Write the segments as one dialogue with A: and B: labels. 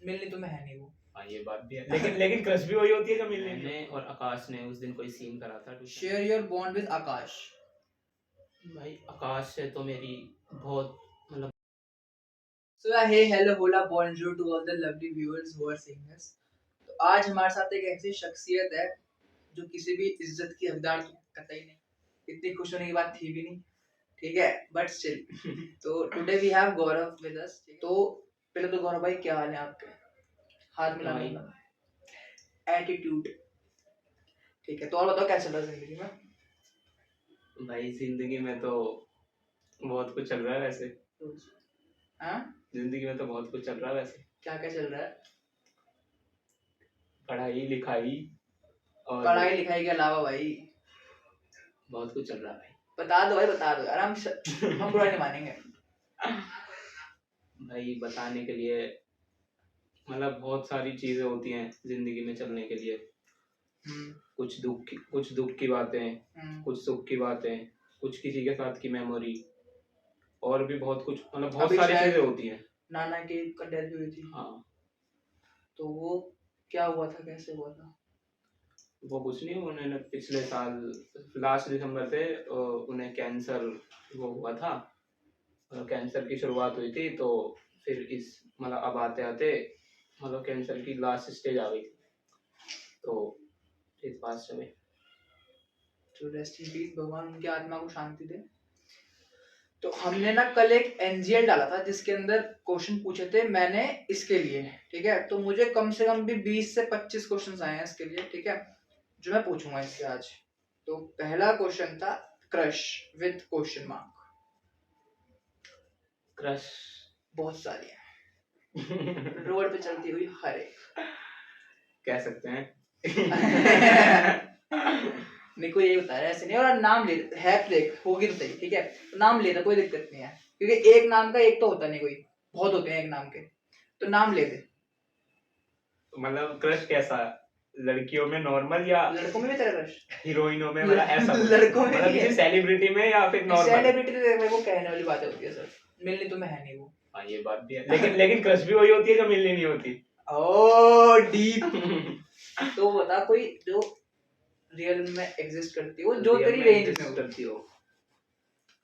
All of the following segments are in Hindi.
A: मिलनी तो मैं है नहीं वो।
B: हाँ ये बात भी है, लेकिन क्रश भी वही होती है जो मिलने नहीं
C: मैंने और आकाश ने उस दिन कोई सीन करा था tuition.
A: Share your bond with Aakash.
C: भाई आकाश से तो मेरी बहुत मतलब
A: So hey, hello, hola, bonjour to all the lovely viewers who are seeing us. तो आज हमारे साथ एक ऐसी शख्सियत है जो किसी भी इज्जत की हकदार तो कतई नहीं, इतनी खुश होने की बात थी भी नहीं, ठीक है, बट स्टिल। तो today we have Gaurav with us. तो पहले तो गौरव भाई क्या हाल है आपके? हाथ मिला
C: भाई
A: एटीट्यूड, ठीक है। तो और बताओ क्या चल रहा है जिंदगी में?
C: भाई जिंदगी में तो बहुत कुछ चल रहा है वैसे।
A: हाँ,
C: जिंदगी में तो बहुत कुछ चल रहा है वैसे।
A: क्या क्या चल रहा है?
C: पढ़ाई लिखाई और
A: पढ़ाई लिखाई के अलावा भाई
C: बहुत कुछ चल रहा है भाई।
A: बता दो भाई, बता दो यार, हम बुरा नहीं मानेंगे।
C: भाई बताने के लिए मतलब बहुत सारी चीजें होती हैं जिंदगी में चलने के लिए। कुछ दुख की बातें, कुछ सुख की बातें, कुछ किसी के साथ की मेमोरी, और भी बहुत कुछ, मतलब बहुत
A: अभी
C: सारी
A: शायद
C: चीजें होती हैं।
A: नाना की डेथ हुई थी।
C: हाँ
A: तो वो क्या हुआ था, कैसे हुआ था?
C: वो कुछ नहीं, उन्होंने पिछले साल लास्ट दिसंबर से उन्हें कैंसर वो हुआ था। कैंसर की शुरुआत हुई थी, तो फिर इस मतलब अब आते आते मतलब कैंसर की लास्ट स्टेज आ गई थी, तो इस बात से में
A: तो रेस्ट इन पीस, भगवान उनकी आत्मा को शांति दे। तो हमने ना कल एक एनजीएल डाला था जिसके अंदर क्वेश्चन पूछे थे मैंने इसके लिए, ठीक है। तो मुझे कम से कम भी 20 से 25 क्वेश्चंस आए हैं इसके लिए, ठीक है, जो मैं पूछूंगा इससे आज। तो पहला क्वेश्चन था crush with question mark.
C: Crush
A: बहुत सारी है रोड पे चलती हुई हर एक
C: कह सकते हैं।
A: मेरे को यही बताया ऐसे नहीं, और नाम ले है तो देख होगी तो सही, ठीक है। तो नाम लेना कोई दिक्कत नहीं है, क्योंकि एक नाम का एक तो होता नहीं, कोई बहुत होते हैं एक नाम के, तो नाम ले दे।
C: मतलब क्रश कैसा, लड़कियों में नॉर्मल या
A: लड़कों में भी तेरा क्रश?
C: हीरोइनों में, मतलब ऐसा
A: लड़कों में
C: मतलब
A: भी है?
C: किसी सेलिब्रिटी में या फिर नॉर्मल?
A: सेलिब्रिटी तो वो कहने वाली बातें होती है सर, मिलनी तो मैं है नहीं वो।
C: हाँ ये बात भी है, लेकिन क्रश भी वही होती है जो मिलनी नहीं होती।
A: ओ डीप। तो बता कोई जो रियल में एग्जिस्ट करती हो, जो तेरी रेंज में हो।
C: करती हो।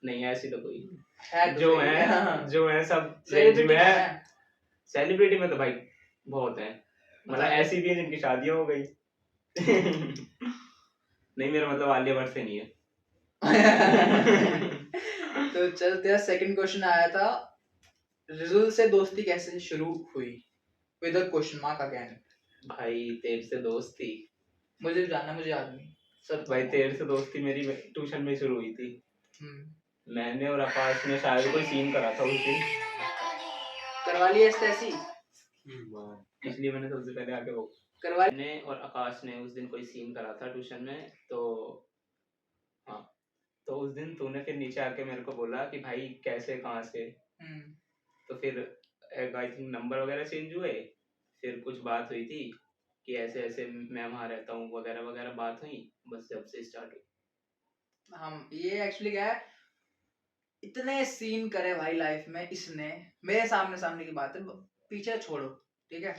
C: नहीं ऐसी तो कोई
A: है तो
C: जो
A: सही
C: है जो है सब रेंज
A: सेलिब्रिटी
C: में है।
A: है।
C: सेलिब्रिटी में तो भाई बहुत है, मतलब ऐसी भी है जिनकी शादियां हो गई। नहीं मेरा मतलब आलिया भट्ट से नहीं है।
A: तो चल तेरा सेकंड क्वेश्चन आया था, रिजुल से दोस्ती कैसे शुरू हुई, with a question mark again.
C: भाई तेरे से दोस्ती,
A: मुझे भी जानना, मुझे याद नहीं सब।
C: भाई तेरे से दोस्ती मेरी ट्यूशन में शुरू हुई थी। मैंने और आकाश ने शायद कोई सीन करा था उस दिन,
A: करवा लिया ऐसी।
C: इसलिए मैंने सबसे पहले आके वो
A: करवा लिया।
C: मैंने और आकाश ने उस दिन कोई सीन करा था ट्यूशन में, तो हाँ, तो उस दिन तूने फिर नीचे आके मेरे को बोला कि भाई कैसे कहाँ से, तो फिर आई थिंक नंबर वगैरह चेंज हुए, फिर कुछ बात हुई थी कि ऐसे ऐसे मैं वहाँ रहता हूँ वगैरह वगैरह बात हुई, बस जब से स्टार्ट हुई।
A: हम ये एक्चुअली क्या है, इतने सीन करे भाई लाइफ में इसने, मेरे सामने सामने की बात है, पीछे छोड़ो, ठीक है।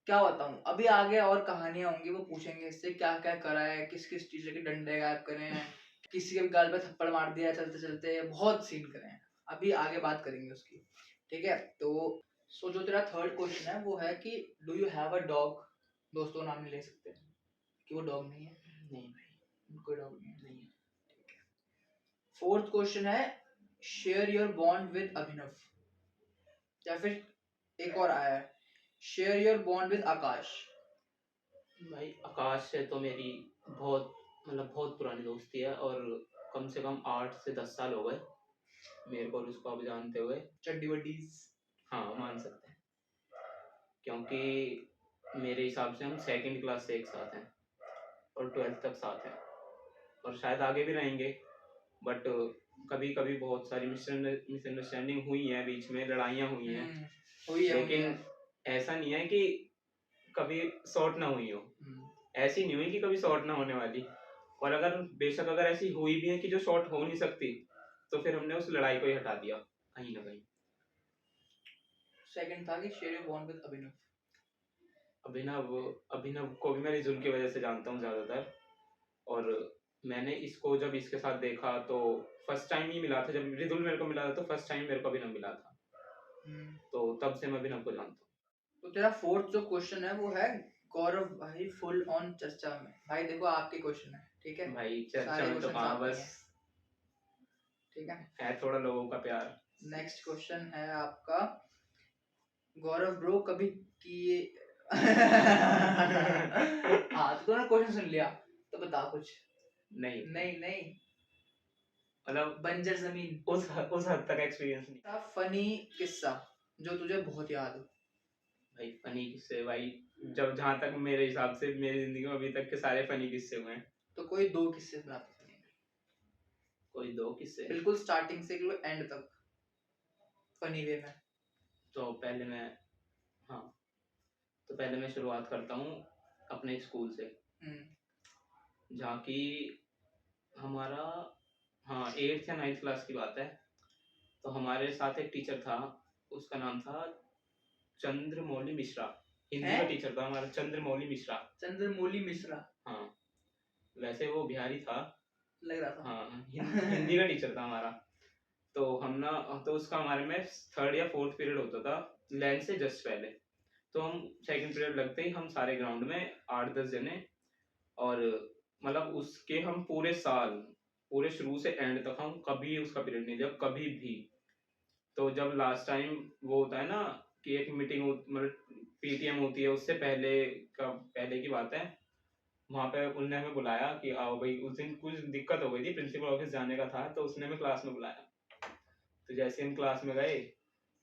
A: क्या बताऊं, अभी आगे और कहानियां होंगी, वो पूछेंगे इससे क्या क्या करा है, किस किस चीज के डंडे गायब करे हैं, किसी के गाल पे थप्पड़ मार दिया चलते चलते, बहुत सीन करे हैं। अभी आगे बात करेंगे उसकी, ठीक है। तो सो जो तेरा थर्ड क्वेश्चन है वो है कि do you have a dog. दोस्तों नाम नहीं ले सकते कि वो डॉग नहीं है।
C: नहीं भाई
A: कोई डॉग नहीं है। फोर्थ क्वेश्चन है शेयर योर बॉन्ड विद अभिनव, या फिर एक और आया है share your bond with Aakash.
C: भाई आकाश से तो मेरी बहुत मतलब बहुत पुरानी दोस्ती है, और कम से कम 8 से 10 साल हो गए मेरे को और उसको अब जानते हुए।
A: चड्डी वड्डीज,
C: हाँ मान सकते हैं, क्योंकि मेरे हिसाब से हम सेकंड क्लास से एक साथ हैं और 12th तक साथ हैं, और शायद आगे भी रहेंगे, बट कभी कभी बहुत सारी मिसअंडरस्टैंडिंग हुई है, बीच में लड़ाइयाँ हुई हैं, लेकिन ऐसा नहीं है कि कभी सॉर्ट ना हुई हो, ऐसी नहीं हुई कि कभी सॉर्ट ना होने वाली, और अगर बेशक अगर ऐसी हुई भी है कि जो सॉर्ट हो नहीं सकती, तो फिर हमने उस लड़ाई को ही हटा दिया कहीं ना कहीं।
A: सेकंड था कि शेयर योर बॉन्ड विद अभिनव।
C: अभिनव को भी मैं रिजुल की वजह से जानता हूँ ज्यादातर। और मैंने इसको जब इसके साथ देखा तो फर्स्ट टाइम ही मिला था, जब रिजुल मेरे को मिला था तो फर्स्ट टाइम मेरे को अभिनव मिला था, तो तब से मैं अभिनव को जानता हूँ।
A: तो तेरा फोर्थ जो क्वेश्चन है वो है गौरव भाई फुल ऑन चर्चा में। भाई देखो आपके क्वेश्चन है, ठीक है
C: भाई चर्चा
A: सारे
C: में तो
A: questions
C: कहाँ,
A: आपके
C: बस
A: हैं, ठीक है।
C: है थोड़ा लोगों का प्यार।
A: नेक्स्ट क्वेश्चन है आपका, गौरव ब्रो कभी किए हाँ तो तूने क्वेश्चन सुन लिया तो बता कुछ।
C: नहीं
A: नहीं नहीं
C: मतलब
A: बंजर जमीन।
C: उस हद तक एक्सपीरियंस नहीं।
A: फनी किस्सा जो तुझे बहुत याद हो।
C: भाई फनी किस्से भाई, जब जहाँ तक मेरे हिसाब से मेरी जिंदगी में अभी तक के सारे फनी किस्से हुए हैं।
A: तो कोई 2 किस्से सुनाते फनी,
C: कोई 2 किस्से।
A: बिल्कुल स्टार्टिंग से एंड तक फनी वे में।
C: तो पहले मैं हाँ तो पहले मैं शुरुआत करता हूँ अपने स्कूल से, जहाँ की हमारा 8th या 9th क्लास की बात है। तो हमारे साथ एक टीचर था, उसका नाम था चंद्रमौली मिश्रा। हिंदी का टीचर था हमारा, चंद्रमौली मिश्रा।
A: चंद्रमौली मिश्रा,
C: हाँ वैसे वो बिहारी था,
A: लग रहा था।
C: हाँ हिंदी का टीचर था हमारा। तो तो उसका हमारे में 3rd या 4th पीरियड होता था लंच से जस्ट पहले। तो हम 2nd पीरियड लगते ही हम सारे ग्राउंड में 8-10 जने, और मतलब उसके हम पूरे साल, पूरे शुरू से एंड तक हम कभी उसका पीरियड नहीं दिया कभी भी। तो जब लास्ट टाइम वो होता है ना कि एक मीटिंग मतलब पीटीएम होती है, उससे पहले की बात है, वहाँ पे उनने हमें बुलाया कि आओ भाई। उस दिन कुछ दिक्कत हो गई थी, प्रिंसिपल ऑफिस जाने का था, तो उसने हमें क्लास में बुलाया। तो जैसे हम क्लास में गए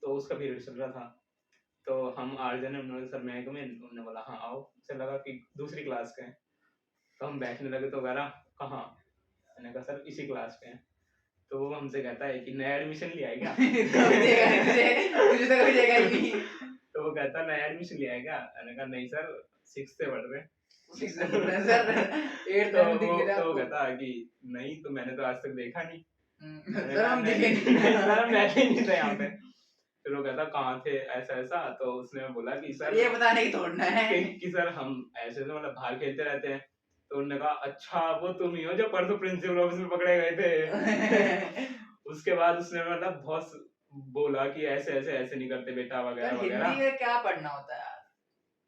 C: तो उसका पीरियड चल रहा था, तो हम 8 जने, उन्होंने सर मैं उन्होंने बोला हाँ आओ, उसे लगा कि दूसरी क्लास के हैं। तो हम बैठने लगे तो कह रहा कहाँ, मैंने कहा सर इसी क्लास पे हैं। तो वो हमसे कहता है कि नया एडमिशन लिया है क्या?
A: तुझे तो कभी देखा ही नहीं।
C: तो वो कहता नया एडमिशन लिया है क्या? मैंने कहा नहीं सर 6th से पढ़ रहे हैं। तो वो कहता कि नहीं, तो मैंने तो आज तक देखा नहीं।
A: सर हम दिखे नहीं।
C: सर हम रहते ही नहीं थे यहाँ पे। फिर वो कहता कहाँ थे, ऐसा ऐसा। तो उसने बोला कि सर
A: ये बताने की थोड़ना है
C: कि सर हम ऐसे तो मतलब बाहर खेलते रहते हैं। तो उन्होंने कहा अच्छा वो तुम ही हो जो परसों प्रिंसिपल ऑफिस में पकड़े गए थे। उसके बाद उसने मतलब बहुत बोला कि ऐसे ऐसे ऐसे नहीं करते बेटा वगैरह वगैरह।
A: हिंदी में क्या पढ़ना होता है यार,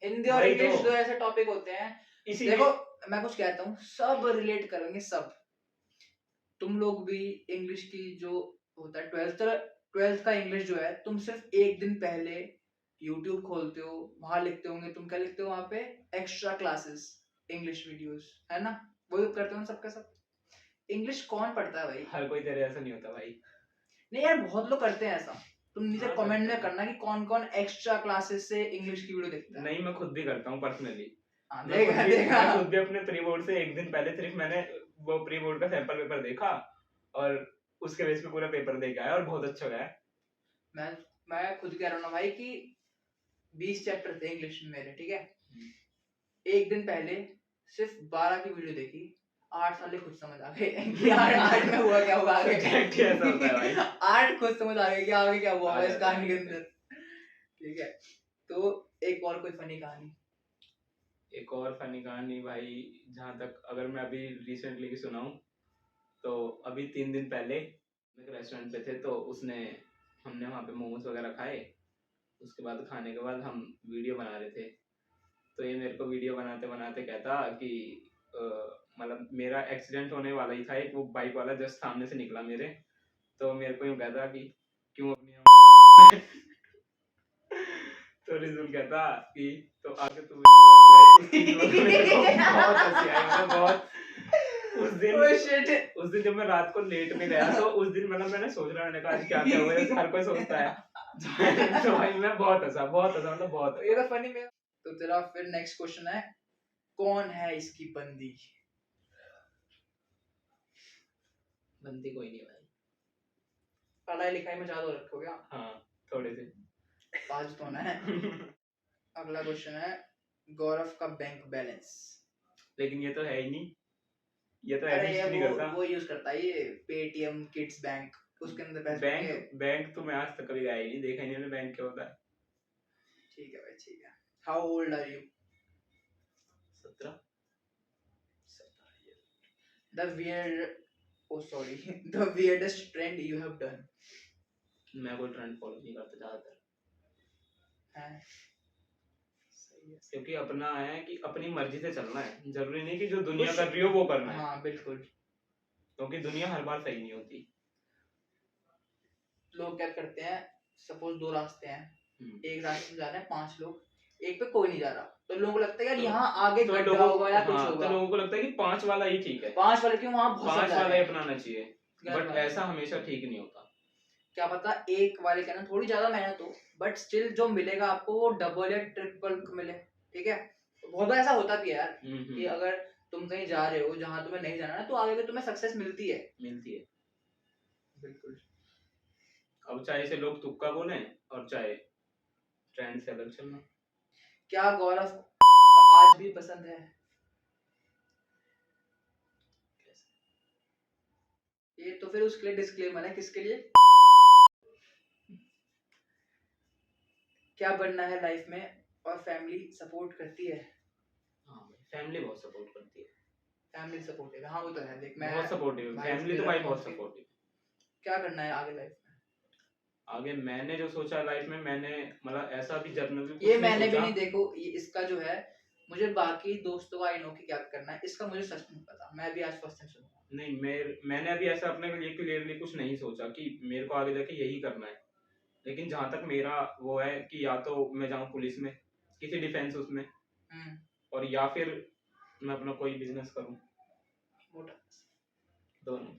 A: हिंदी और
C: वही
A: इंग्लिश
C: तो।
A: दो ऐसे टॉपिक होते हैं। देखो मैं कुछ कहता हूँ, सब रिलेट करेंगे सब। तुम लोग भी इंग्लिश की जो होता है 12th का इंग्लिश जो है, तुम सिर्फ एक दिन पहले यूट्यूब खोलते हो, वहां लिखते होंगे, तुम क्या लिखते हो वहां पे, एक्स्ट्रा क्लासेस इंग्लिश वीडियोस, है ना, वो करते हो सबका सब। इंग्लिश कौन पढ़ता है भाई?
C: हर कोई तेरे ऐसा नहीं होता भाई।
A: नहीं यार बहुत लोग करते हैं ऐसा। तुम नीचे
C: हाँ,
A: कमेंट
C: करते
A: में
C: हैं।
A: करना कि कौन कौन एक्स्ट्रा क्लासेस से इंग्लिश की वीडियो देखता है।
C: नहीं मैं खुद भी करता हूँ पर्सनली।
A: हाँ,
C: मैं खुद भी अपने प्री बोर्ड से एक दिन पहले सिर्फ मैंने वो प्री बोर्ड का सैंपल पेपर देखा और उसके बेस पे पूरा पेपर दे के आया और बहुत अच्छा गया।
A: मैं खुद कह रहा हूँ ना भाई कि 20 चैप्टर थे इंग्लिश में मेरे, ठीक है, एक दिन पहले सिर्फ 12 की वीडियो देखी, 8 साल खुद समझ आ गए कि 8 में हुआ क्या हुआ आगे।
C: ऐसा होता है भाई।
A: 8 खुद समझ आ गए कि आगे क्या हुआ इस कहानी के अंदर, ठीक है। तो एक और कोई फनी कहानी?
C: एक और फनी कहानी भाई, जहाँ तक अगर मैं अभी रिसेंटली की सुनाऊं, तो अभी 3 दिन पहले एक रेस्टोरेंट पे थे, तो हमने वहाँ पे मोमोज वगैरह खाए। उसके बाद खाने के बाद हम वीडियो बना रहे थे, तो ये मेरे को वीडियो बनाते बनाते कहता कि मतलब मेरा एक्सीडेंट होने वाला ही था, एक वो बाइक वाला जस्ट सामने से निकला मेरे, तो मेरे को यूँ कहता कि क्यों अपनी तो रिजुल कहता कि तो आगे तू मेरे को बहुत हंसी आई, मतलब बहुत। उस दिन जब मैं रात को लेट में गया, तो उस दिन मतलब मैंने सोच रहा, मैंने कहा आज क्या क्या हुआ, जैसे हर कोई सोचता है। तो भाई मैं बहुत हंसा मतलब बहुत।
A: ये तो फनी में। तो तेरा फिर नेक्स्ट क्वेश्चन है, कौन है इसकी बंदी?
C: बंदी कोई नहीं भाई।
A: पढ़ाई लिखाई में ज्यादा रखो क्या?
C: हाँ थोड़े से
A: पाँच तो है। अगला क्वेश्चन है, गौरव का बैंक बैलेंस।
C: लेकिन ये तो है ही नहीं, ये तो
A: अरे
C: एग्जिस्ट नहीं करता।
A: वो यूज करता है ये पेटीएम किड्स बैंक, उसके अंदर पैसे
C: बैंक तो मैं आज तक कभी गया ही नहीं, देखा ही नहीं मैंने बैंक क्या होता है।
A: ठीक है भाई ठीक है। How old are you?
C: 17
A: The weird, oh sorry, the weirdest trend you have done.
C: मैं कोई ट्रेंड फॉलो नहीं करता ज्यादातर,
A: है सही है।
C: क्योंकि अपना है कि अपनी मर्जी से चलना है, जरूरी नहीं कि जो दुनिया
A: कुछ-
C: कर रही हो वो करना है,
A: हाँ बिल्कुल।
C: क्योंकि दुनिया हर बार सही नहीं होती।
A: लोग क्या करते हैं, सपोज दो रास्ते हैं,
C: हम्म।
A: एक रास्ते में जा रहे हैं 5 लोग, एक पे कोई नहीं जा रहा, तो लोगों को लगता है यार
C: तो-
A: यहाँ आगे
C: तो
A: गड्ढा
C: लोगों
A: होगा या कुछ
C: हाँ,
A: होगा,
C: तो लोगों को लगता है कि 5 वाला ही ठीक है,
A: 5 वाले क्यों वहाँ बहुत
C: 5
A: जा
C: वाला
A: रहे
C: ही
A: हैं।
C: अपनाना चाहिए,
A: गलत
C: बट
A: बात है।
C: ऐसा हमेशा ठीक नहीं होता।
A: क्या पता एक वाले के अंदर थोड़ी ज्यादा मेहनत हो, बट स्टिल जो मिलेगा आपको वो डबल या ट्रिपल मिले, ठीक है। तो बहुत बार ऐसा होता भी है यार, कि अगर तुम कहीं जा रहे हो जहाँ तुम्हें नहीं जाना है, तो आगे भी तुम्हें सक्सेस मिलती है।
C: मिलती है।
A: बिल्कुल।
C: अब चाहे इसे लोग तुक्का बोले और चाहे ट्रेंड से अलग चलना।
A: क्या गौरव आज भी पसंद है? ये तो फिर उसके लिए डिस्क्लेमर है, किसके लिए? क्या बनना है लाइफ में और फैमिली सपोर्ट करती है?
C: हाँ भाई, फैमिली बहुत सपोर्ट करती है,
A: फैमिली सपोर्टिव है, हाँ वो तो है। देख मैं
C: बहुत सपोर्टिव,
A: भाई
C: फैमिली
A: से
C: तो भाई
A: रखता
C: बहुत
A: हूँ कि
C: सपोर्टिव।
A: क्या करना है आगे लाइफ में?
C: आगे मैंने जो सोचा लाइफ में, मैंने मतलब ऐसा भी जर्नल
A: ये मैंने भी नहीं, देखो ये इसका जो है, मुझे बाकी दोस्तों का आई नो कि क्या करना है, इसका मुझे सच नहीं पता, मैं भी आज फर्स्ट टाइम सुनूंगा।
C: नहीं, मैंने अभी ऐसा अपने लिए क्लियरली कुछ नहीं सोचा कि मेरे को आगे जाके यही करना है, लेकिन जहाँ तक मेरा वो है कि या तो मैं जाऊँ पुलिस में, किसी डिफेंस उसमें, और या फिर मैं अपना कोई बिजनेस करूँ,
A: मोटा
C: दोनों।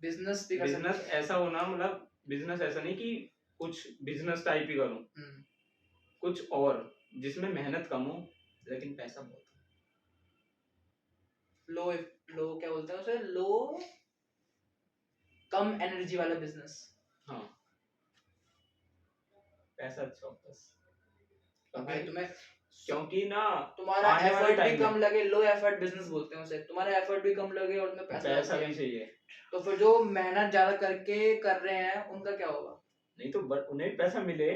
A: बिजनेस भी कर
C: बिजनेस
A: सकते हैं।
C: ऐसा होना, मतलब बिजनेस ऐसा नहीं कि कुछ बिजनेस टाइप ही करूँ, कुछ और जिसमें मेहनत कम हो लेकिन पैसा बहुत हो।
A: लो लो क्या बोलते हैं उसे, लो कम एनर्जी वाला बिजनेस।
C: हाँ, पैसा अच्छा हो बस,
A: भाई तुम्हें
C: क्योंकि ना
A: तुम्हारा
C: आने वाले
A: एफर्ट भी
C: टाइम में
A: कम लगे, लो एफर्ट बिजनेस बोलते हैं उसे, तुम्हारा एफर्ट भी कम लगे और तुम्हें पैसा
C: पैसा
A: ज्यादा
C: भी चाहिए।
A: तो फिर जो मेहनत ज्यादा करके कर रहे हैं उनका क्या होगा?
C: नहीं तो उन्हें पैसा मिले,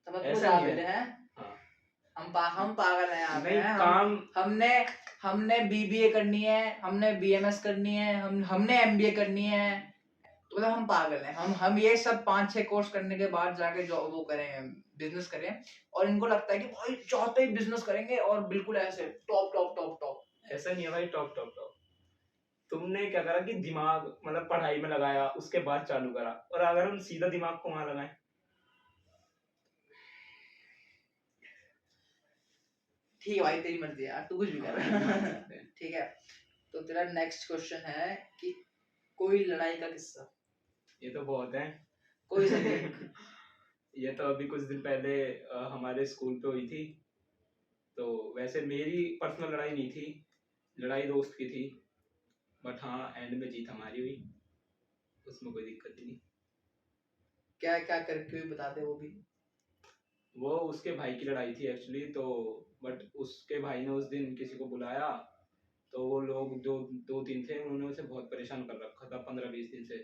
A: समझ
C: ऐसा
A: आ
C: नहीं है।
A: गए हैं।
C: हाँ।
A: हम पागल हैं यहाँ पे
C: नहीं,
A: हैं।
C: काम
A: हमने बीबीए करनी है, हमने बीएमएस करनी है, हमने एमबीए करनी है, तो मतलब हम पागल हैं। हम ये सब 5-6 कोर्स करने के बाद जाके जो वो करें, बिजनेस करें, और इनको लगता है कि भाई चाहते ही बिजनेस करेंगे और बिल्कुल ऐसे टॉप टॉप टॉप टॉप।
C: ऐसा नहीं है भाई, टॉप टॉप टॉप। तुमने क्या करा कि दिमाग मतलब पढ़ाई में लगाया, उसके बाद चालू करा, और अगर हम सीधा दिमाग को वहां लगाएं,
A: ठीक है भाई, तेरी मर्जी है यार, तू कुछ भी कर। ठीक है, तो तेरा नेक्स्ट क्वेश्चन है कि कोई लड़ाई का किस्सा।
C: ये तो बहुत है।
A: कोई सा भी।
C: ये तो अभी कुछ दिन पहले हमारे स्कूल पे हुई थी, तो वैसे मेरी पर्सनल लड़ाई नहीं थी, लड़ाई दोस्त की थी, बट हाँ एंड में जीत हमारी हुई, उसमें कोई दिक्कत ही नहीं।
A: क्या क्या करके भी बता दे वो भी।
C: वो उसके भाई की लड़ाई थी एक्चुअली, तो बट उसके भाई ने उस दिन किसी को बुलाया, तो वो लोग जो 2-3 थे उन्होंने उसे बहुत परेशान कर रखा था 15-20 दिन से,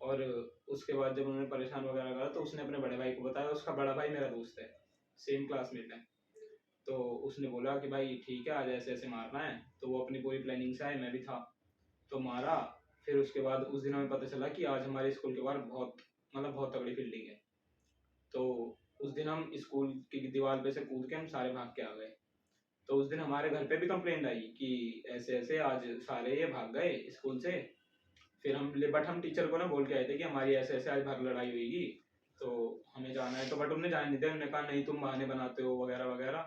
C: और उसके बाद जब उन्होंने परेशान वगैरह करा तो उसने अपने बड़े भाई को बताया, उसका बड़ा भाई मेरा दोस्त है, सेम क्लासमेट है, तो उसने बोला कि भाई ठीक है आज ऐसे ऐसे मारना है, तो वो अपनी पूरी प्लानिंग से आए, मैं भी था, तो मारा। फिर उसके बाद उस दिन हमें पता चला कि आज हमारे स्कूल के बाहर बहुत तगड़ी फील्डिंग है, तो उस दिन हम स्कूल की दीवार पे से कूद के हम सारे भाग के आ गए, तो उस दिन हमारे घर पे भी कंप्लेंट आई कि ऐसे ऐसे आज सारे ये भाग गए स्कूल से। फिर बट हम टीचर को ना बोल के आए थे कि हमारी ऐसे ऐसे आज बाहर लड़ाई हुईगी, तो हमें जाना है, तो बट उन्होंने जाने नहीं दिया, उन्होंने कहा नहीं तुम बहाने बनाते हो वगैरह वगैरह,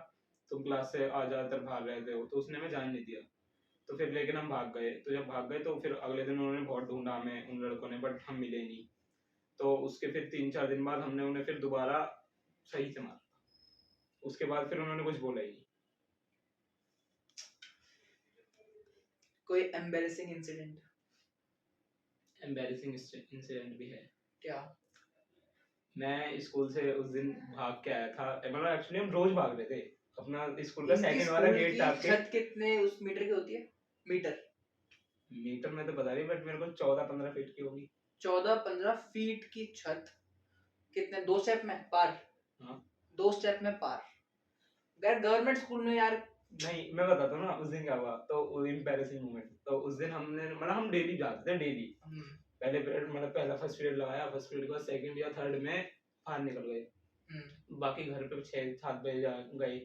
C: तुम क्लास से आ ज़्यादातर भाग रहते हो, तो उसने हमें जाने नहीं दिया। तो फिर लेकिन हम भाग गए, तो जब भाग गए तो फिर अगले दिन उन्होंने बहुत ढूंढा हमें उन लड़कों ने, बट हम मिले नहीं, तो उसके फिर 3-4 दिन बाद हमने उन्हें फिर दोबारा सही से मारा, उसके बाद फिर उन्होंने कुछ बोला ही नहीं।
A: कोई एम्बैरेसिंग इंसिडेंट?
C: एम्बैरेसिंग इंसिडेंट भी है।
A: क्या?
C: मैं स्कूल से उस दिन भाग के आया था, मतलब एक्चुअली हम रोज भाग रहे थे, अपना स्कूल का सेकंड वाला गेट टाप के।
A: छत कितने उस मीटर की होती है? मीटर
C: में तो पता नहीं, बट मेरे को 14-15 फीट की होगी।
A: 14-15 फीट की छत, कितने 2 स्टेप में पार?
C: हाँ।
A: 2 स्टेप में पार। यार गवर्नमेंट स्कूल में यार
C: नहीं मैं बताता हूँ ना उस दिन क्या हुआ। तो एम्बैरेसिंग मोमेंट, तो उस दिन हमने मतलब हम डेली जाते थे डेली। पहले पीरियड मतलब पहला फर्स्ट पीरियड लगाया, फर्स्ट पीरियड के बाद सेकंड या थर्ड में बाहर निकल गए। बाकी घर पे 6-7 बजे गए।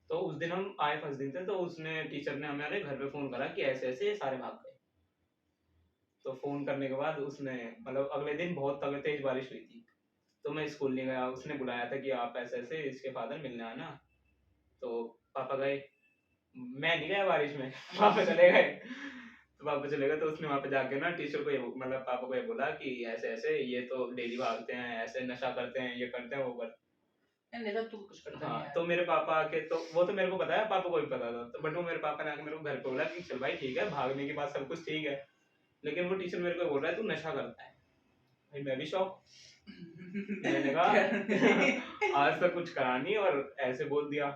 C: तो उस दिन हम आए फर्स्ट दिन थे, तो उसने टीचर ने हमारे घर पे फोन करा कि ऐसे ऐसे सारे भाग गए। तो फोन करने के बाद उसने मतलब अगले दिन बहुत तेज बारिश हुई थी, तो मैं स्कूल नहीं गया। उसने बुलाया था कि आप ऐसे ऐसे इसके फादर मिलने आना। तो पापा गए, मैं नहीं गया बारिश में पापा चले गए। तो पापा चले गए, तो उसने वहां पे जाके ना टीचर को मतलब पापा को ये बोला कि ऐसे ऐसे ये तो डेली भागते हैं, ऐसे नशा करते हैं, ये करते हैं, वो करते
A: हैं। नहीं तो तू कुछ करता नहीं
C: हाँ।
A: है।
C: तो मेरे पापा आके, तो वो तो मेरे को पता है, पापा को भी पता था, तो बट वो मेरे पापा ने आके मेरे को घर पे बोला कि चल भाई ठीक है, भागने की बात सब कुछ ठीक है, लेकिन वो टीचर मेरे को बोल रहा है तू नशा करता है। भाई मैं भी शौक, मैंने कहा आज तक कुछ करा नहीं और ऐसे बोल दिया।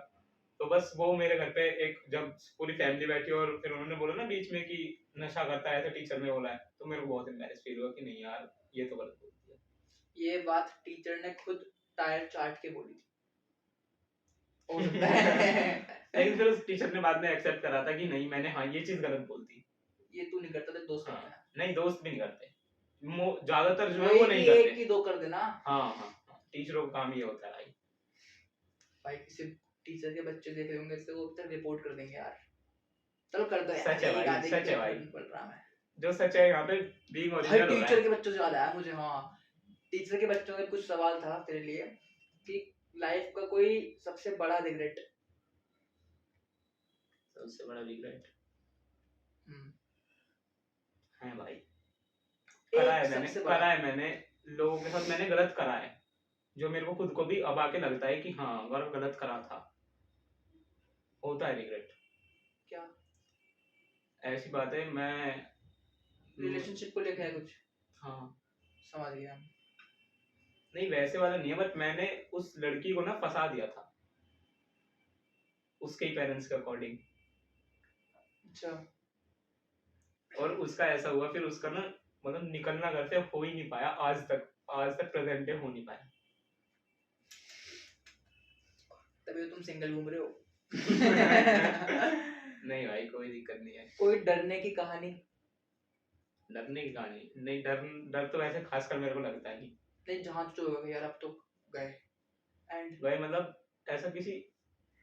C: तो बस वो मेरे घर पे एक जब पूरी फैमिली बैठी और फिर उन्होंने बोला ना बीच में कि नशा करता है, ऐसे टीचर ने बोला है, तो मेरे को बहुत एम्बैरेस फील हुआ कि नहीं यार ये तो गलत बोल दिया।
A: ये बात टीचर ने खुद टायर चाट के बोली थी। हो सकता है।
C: लेकिन फिर उस टीचर ने बाद में एक्सेप्ट करा था कि नहीं मैंने हाँ ये चीज गलत बोल दी।
A: ये तू नहीं करता, तेरे दोस्त
C: हाँ,
A: करते हैं।
C: नहीं दोस्त भी नहीं करते, ज्यादातर जो है
A: वही
C: वो नहीं
A: कि एक
C: करते।
A: की दो कर देना।
C: हाँ हाँ हाँ, टीचरों का काम ये होता है भाई।
A: भाई किसी टीचर के बच्चे देख रहे होंगे इससे वो तक रिपोर्ट कर देंगे यार। चलो कर दो यार,
C: सच है
A: एक
C: भाई,
A: आधे
C: सच
A: की
C: है भाई,
A: पढ़ रहा मैं।
C: जो सच है यहाँ पे बीइंग
A: भाई
C: ओरिजिनल हो रहा
A: टीचर
C: है।
A: के बच्चों से याद आया मुझे। हाँ, टीचर के बच्चों का कुछ सवाल था तेरे लिए कि लाइफ का कोई सबसे बड़ा रिग्रेट।
C: सबसे बड़ा रिग्रेट है भाई, करा है मैंने, लोगों के साथ मैंने गलत करा है, जो मेरे को खुद को भी अब आके लगता है कि हाँ अगर गलत करा था, होता है रिग्रेट।
A: क्या
C: ऐसी बात है, मैं
A: रिलेशनशिप को लेकर है कुछ?
C: हाँ
A: समझ गया।
C: नहीं वैसे वाला नहीं है, बट मैंने उस लड़की को ना फंसा दिया था उसके ही पेरेंट्स के अकॉर्डिंग।
A: अच्छा,
C: और उसका ऐसा हुआ फिर उसका ना मतलब निकलना घर से हो ही नहीं पाया, आज तक प्रेजेंट डे हो नहीं पाया।
A: तभी तो तुम सिंगल घूम रहे हो।
C: नहीं भाई कोई दिक्कत नहीं है।
A: कोई डरने की कहानी?
C: डरने की कहानी नहीं, डर तो वैसे खासकर मेरे को लगता नहीं।
A: नहीं, जहाँ तो होगा यार, अब तो गए एंड
C: भाई मतलब ऐसा किसी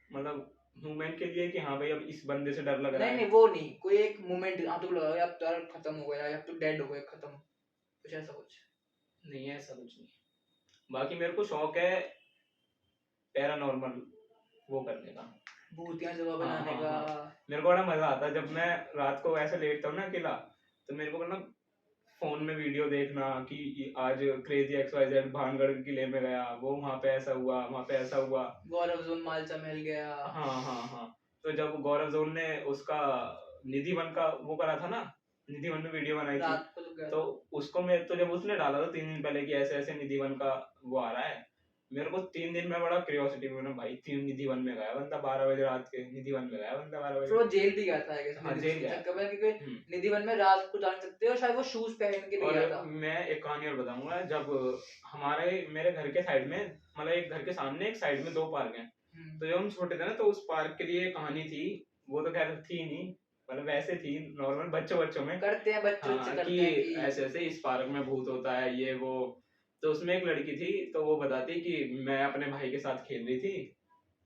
C: मतलब मूवमेंट के लिए कि हाँ भाई अब इस बंदे से डर लग रहा है।
A: नहीं वो नहीं, कोई एक मोमेंट आप तो लगा अब तो खत्म हो गया या तो डेड हो गया, खत्म, कुछ ऐसा कुछ
C: नहीं है, ऐसा कुछ नहीं। बाकी मेरे को शौक है पैरानॉर्मल वो करने का,
A: भूतिया जगह बनाने का।
C: मेरे को बड़ा मजा आता है जब मैं रात को ऐसे लेटता हूँ ना अकेला, तो मेरे को मतलब फोन में वीडियो देखना कि आज क्रेजी XYZ भानगढ़ किले में गया, वो वहाँ पे ऐसा हुआ, वहाँ पे ऐसा हुआ,
A: गौरव जोन मालचा महल गया।
C: हाँ। तो जब गौरव जोन ने उसका निधि वन का वो करा था ना, निधि वन में वीडियो बनाई थी,
A: रात को तो गया
C: तो उसको मैं तो जब उसने डाला था 3 दिन पहले कि ऐसे ऐसे निधि वन का वो आ रहा है, मेरे को 3 दिन में बड़ा क्यूरियोसिटी हुई ना भाई, 3 निधि वन में गया बंदा 12 बजे रात के, निधि वन में गया बंदा 12 बजे।
A: फिर वो जेल भी गया था आई गेस।
C: हाँ जेल गया
A: क्योंकि निधि वन में रात को जा नहीं सकते और शायद वो शूज पहन के भी गया था।
C: और मैं एक कहानी और बताऊंगा, जब हमारे मेरे घर के साइड में मतलब एक घर के सामने एक साइड में 2 पार्क हैं, तो जब हम छोटे थे ना तो उस पार्क के लिए कहानी थी, वो तो खैर थी नहीं मतलब वैसे थी नॉर्मल बच्चों में
A: करते हैं बच्चों से करते हैं कि
C: ऐसे ऐसे इस पार्क में भूत होता है ये वो। तो उसमें एक लड़की थी, तो वो बताती कि मैं अपने भाई के साथ खेल रही थी,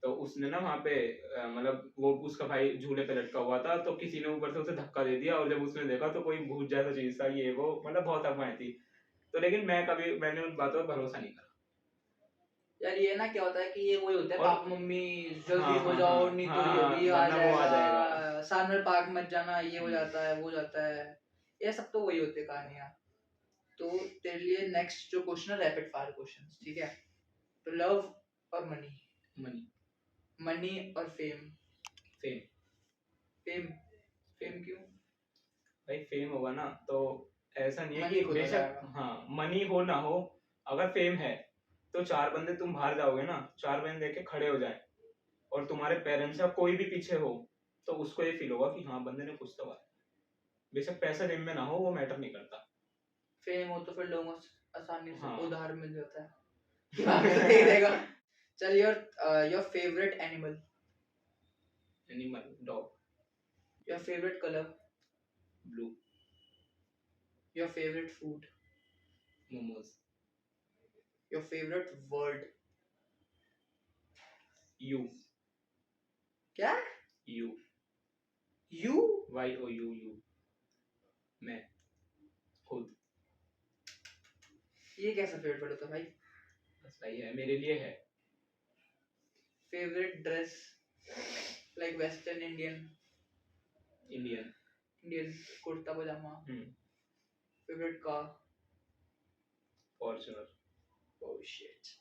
C: तो उसने ना वहाँ पे मतलब वो उसका भाई झूले पे लटका हुआ था, तो किसी ने ऊपर से उसे धक्का दे दिया और जब उसने देखा तो कोई भूत जैसा चीज था ये वो, मतलब बहुत अफवाहें थी। तो लेकिन मैंने उन बातों पर भरोसा नहीं करा
A: यार। ये ना क्या होता है कि ये वही होता है
C: और
A: पापा मम्मी जल्दी
C: हाँ,
A: हो
C: हाँ,
A: जाओ,
C: हाँ,
A: नहीं तो
C: हाँ,
A: ये आ
C: वरना वो आ
A: जाएगा, सामने पार्क मत जाना, ये हो जाता है वो जाता है, ये सब तो वही होते हैं कहानियाँ। तो तेरे लिए नेक्स्ट जो क्वेश्चन है रैपिड फायर क्वेश्चंस, ठीक है? तो लव और मनी,
C: मनी
A: मनी और फेम।
C: फेम
A: फेम फेम क्यों?
C: भाई फेम होगा ना तो ऐसा नहीं है
A: मनी
C: कि
A: खुद आ
C: बेशक
A: जाएगा।
C: हाँ मनी हो ना हो, अगर फेम है तो 4 बंदे तुम बाहर जाओगे ना, 4 बंदे देख के खड़े हो जाए और तुम्हारे पेरेंट्स या कोई भी पीछे हो, तो उसको ये फील होगा कि हाँ बंदे ने कुछ तो करा। बेशक पैसा जेब में ना हो वो मैटर नहीं करता।
A: फेम हो तो फिर लोगों से आसानी से
C: हाँ।
A: उधार मिल जाता है। दे देगा। चल your favourite animal.
C: Animal dog,
A: your favourite colour,
C: blue,
A: your favourite food,
C: momos,
A: your favourite word.
C: You,
A: क्या?
C: You,
A: you?
C: YOU, मैं, खुद।
A: ये कैसा फेवरेट वर्ड होता है भाई?
C: सही है, मेरे लिए है।
A: Favourite dress, like western, Indian,
C: Indian,
A: Indian kurta pajama.
C: Hmm,
A: favourite car,
C: Fortuner.
A: Oh shit.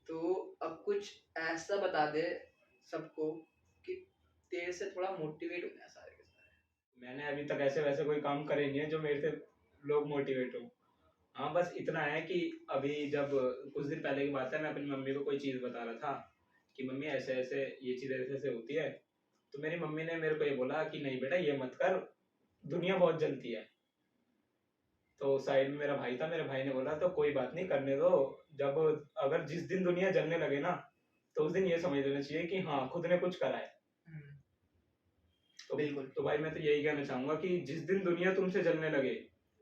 A: तो अब कुछ ऐसा बता दे सबको कि तेरे से थोड़ा मोटिवेट हो जाए सारे के सारे।
B: मैंने अभी तक ऐसे वैसे कोई काम करे नहीं है जो मेरे से लोग मोटिवेट हो। हाँ बस इतना है कि अभी जब कुछ दिन पहले की बात है, मैं अपनी मम्मी को कोई चीज़ बता रहा था कि मम्मी ऐसे ऐसे ये चीज़ ऐसे ऐसे होती है, तो मेरी मम्मी ने मेरे को ये बोला कि नहीं बेटा ये मत कर, दुनिया बहुत जलती है। तो साइड में मेरा भाई था, मेरे भाई ने बोला तो कोई बात नहीं करने दो, जब अगर जिस दिन दुनिया जलने लगे ना तो उस दिन ये समझ लेना चाहिए कि हाँ खुद ने कुछ करा है। तो
A: बिल्कुल।
B: तो भाई मैं तो यही कहना चाहूंगा कि जिस दिन दुनिया तुमसे जलने लगे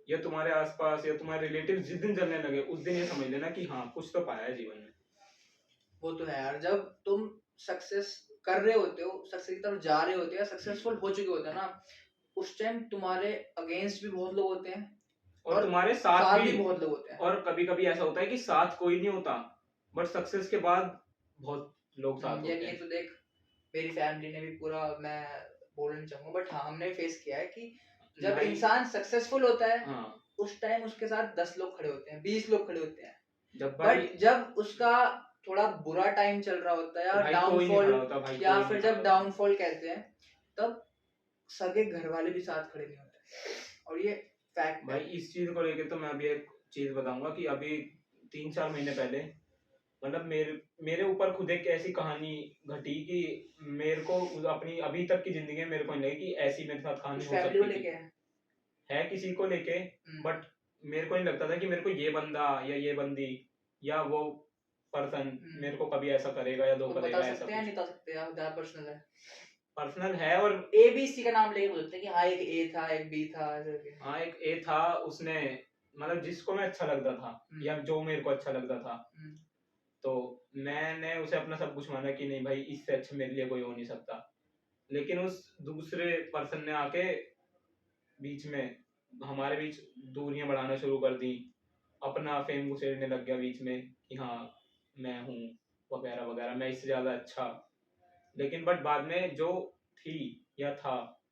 B: या तुम्हारे आसपास या तुम्हारे रिलेटिव जिस दिन जलने लगे उस दिन ये समझ लेना कि हाँ कुछ तो पाया है जीवन में।
A: वो तो है यार, जब तुम सक्सेस कर रहे होते हो, सक्सेस की तरफ जा रहे होते हो या सक्सेसफुल हो चुके होते हैं ना, उस टाइम तुम्हारे अगेंस्ट भी बहुत लोग होते हैं
B: और तुम्हारे साथ भी
A: बहुत लोग होते हैं।
B: और कभी कभी ऐसा होता है कि साथ कोई नहीं होता बट सक्सेस के बाद बहुत लोग साथ होते
A: यानी ये
B: हैं।
A: तो देख, मेरी फैमिली ने भी पूरा, मैं बोलना चाहूंगा बट हाँ हमने फेस किया है कि जब
B: भाई-
A: इंसान सक्सेसफुल होता है
B: हाँ
A: उस टाइम उसके साथ 10 लोग खड़े होते हैं, 20 लोग खड़े होते हैं,
B: जब भाई
A: बट जब उसका थोड़ा बुरा टाइम चल रहा होता है या
B: भाई कोई नहीं खड़ा
A: डाउनफॉल,
B: होता, भाई
A: या
B: कोई
A: फिर
B: नहीं
A: जब
B: खड़ा
A: डाउनफॉल कहते हैं, तब सगे घर वाले भी साथ खड़े नहीं होते, और ये फैक्ट
B: होता। भाई इस चीज को लेके तो मैं अभी एक चीज बताऊंगा कि अभी 3-4 महीने पहले मतलब मेरे ऊपर खुद एक ऐसी कहानी घटी कि मेरे को अपनी अभी तक की जिंदगी में मेरे को नहीं लगी कि ऐसी मेरे साथ कहानी
A: कुछ
B: हो
A: फैमिली को
B: सकती
A: लेके
B: थी। है किसी को लेके,
A: हम्म,
B: बट मेरे को नहीं लगता था कि मेरे को ये बंदा या ये बंदी या वो पर्सन मेरे को कभी ऐसा करेगा या
A: तो
B: करेगा
A: बता
B: ऐसा
A: सकते हैं,
B: कुछ।
A: नहीं बता सकते आप, ज्यादा पर्सनल है?
B: पर्सनल है और
A: ए बी सी का नाम लेके बोलते हैं कि हाँ एक ए था एक बी था ऐसे करके।
B: हाँ एक ए था, उसने मतलब जिसको मैं अच्छा लगता था या जो मेरे को अच्छा लगता था, तो मैंने उसे अपना सब कुछ माना कि नहीं भाई इससे अच्छा मेरे लिए कोई हो नहीं सकता, लेकिन उस दूसरे पर्सन ने आके बीच में हमारे बीच दूरियां बढ़ाना शुरू कर दी, अपना फेम घुसेड़ने लग गया बीच में कि हाँ मैं हूँ वगैरह वगैरह, मैं इससे ज्यादा अच्छा। लेकिन बट बाद में जो थी या था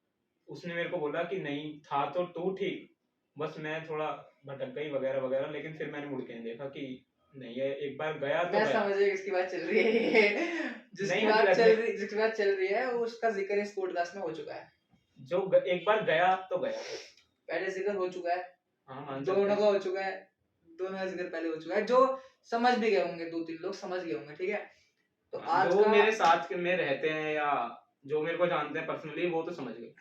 B: उसने मेरे को बोला कि नहीं था तो तू ठीक, बस मैं थोड़ा भटक गई वगैरह वगैरह, लेकिन फिर मैंने मुड़ के नहीं देखा कि नहीं है एक बार गया तो
A: मैं
B: गया।
A: समझ गई किसकी बात चल रही है। जिसकी बात चल रही है वो उसका जिक्र इस पॉडकास्ट में हो चुका है।
B: जो एक बार गया तो गया।
A: पहले जिक्र हो चुका है,
B: हाँ मान सकते
A: दोनों
B: हैं।
A: का हो चुका है, दोनों का जिक्र पहले हो चुका है, जो समझ भी गए होंगे, 2-3 लोग समझ गए होंगे, ठीक है। तो आज
B: जो
A: का
B: मेरे साथ में रहते हैं या जो मेरे को जानते हैं पर्सनली वो तो समझ गए।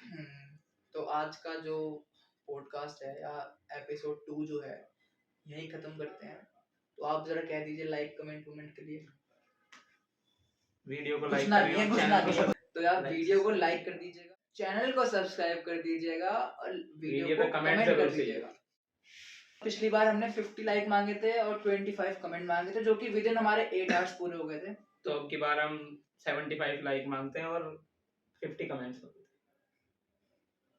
A: तो आज का जो पॉडकास्ट है या एपिसोड 2 जो है यही खत्म करते हैं। तो आप जरा कह दीजिए लाइक कमेंट के लिए।
B: वीडियो को
A: कुछ
B: लाइक
A: ना
B: करिए
A: नहीं है,
B: और
A: कुछ
B: चैनल
A: ना
B: को
A: नहीं है। तो यार
B: like-
A: वीडियो को लाइक कर दीजिएगा, चैनल को सब्सक्राइब कर दीजिएगा और वीडियो
B: वीडियो
A: को
B: पे कमेंट
A: कमेंट कर
B: जरूर
A: दीजिएगा। पिछली बार हमने 50 लाइक मांगे थे और 25 कमेंट मांगे थे, जो कि विद इन हमारे 8 आवर्स पूरे हो गए थे।
B: तो अब की बार हम 75 लाइक मांगते हैं और 50 कमेंट्स।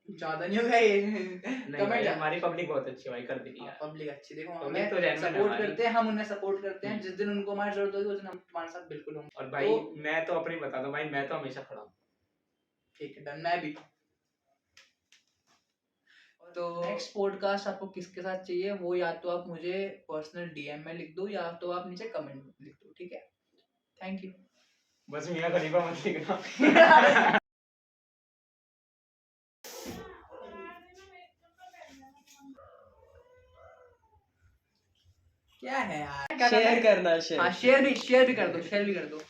A: ज्यादा नहीं होगा ये?
B: नहीं भाई हमारी पब्लिक बहुत अच्छी है भाई, कर देगी यार।
A: पब्लिक अच्छी, देखो
B: पब्लिक
A: हमें
B: तो genuine है
A: सपोर्ट
B: हमारी।
A: करते हैं, हम उन्हें सपोर्ट करते हैं, जिस दिन उनको हमारी जरूरत होगी उस दिन हम तुम्हारे साथ बिल्कुल होंगे।
B: और भाई मैं तो अपनी बता दूं भाई, मैं तो हमेशा खड़ा हूँ।
A: ठीक है डन, मैं भी। तो नेक्स्ट पॉडकास्ट आपको किसके साथ चाहिए वो या तो आप मुझे पर्सनल डीएम में लिख दो या तो आप नीचे कमेंट में लिख दो, ठीक है। Thank you.
B: बस मियां खलीफा मत लिखना।
A: क्या है यार,
D: शेयर करना,
A: हाँ शेयर भी कर दो।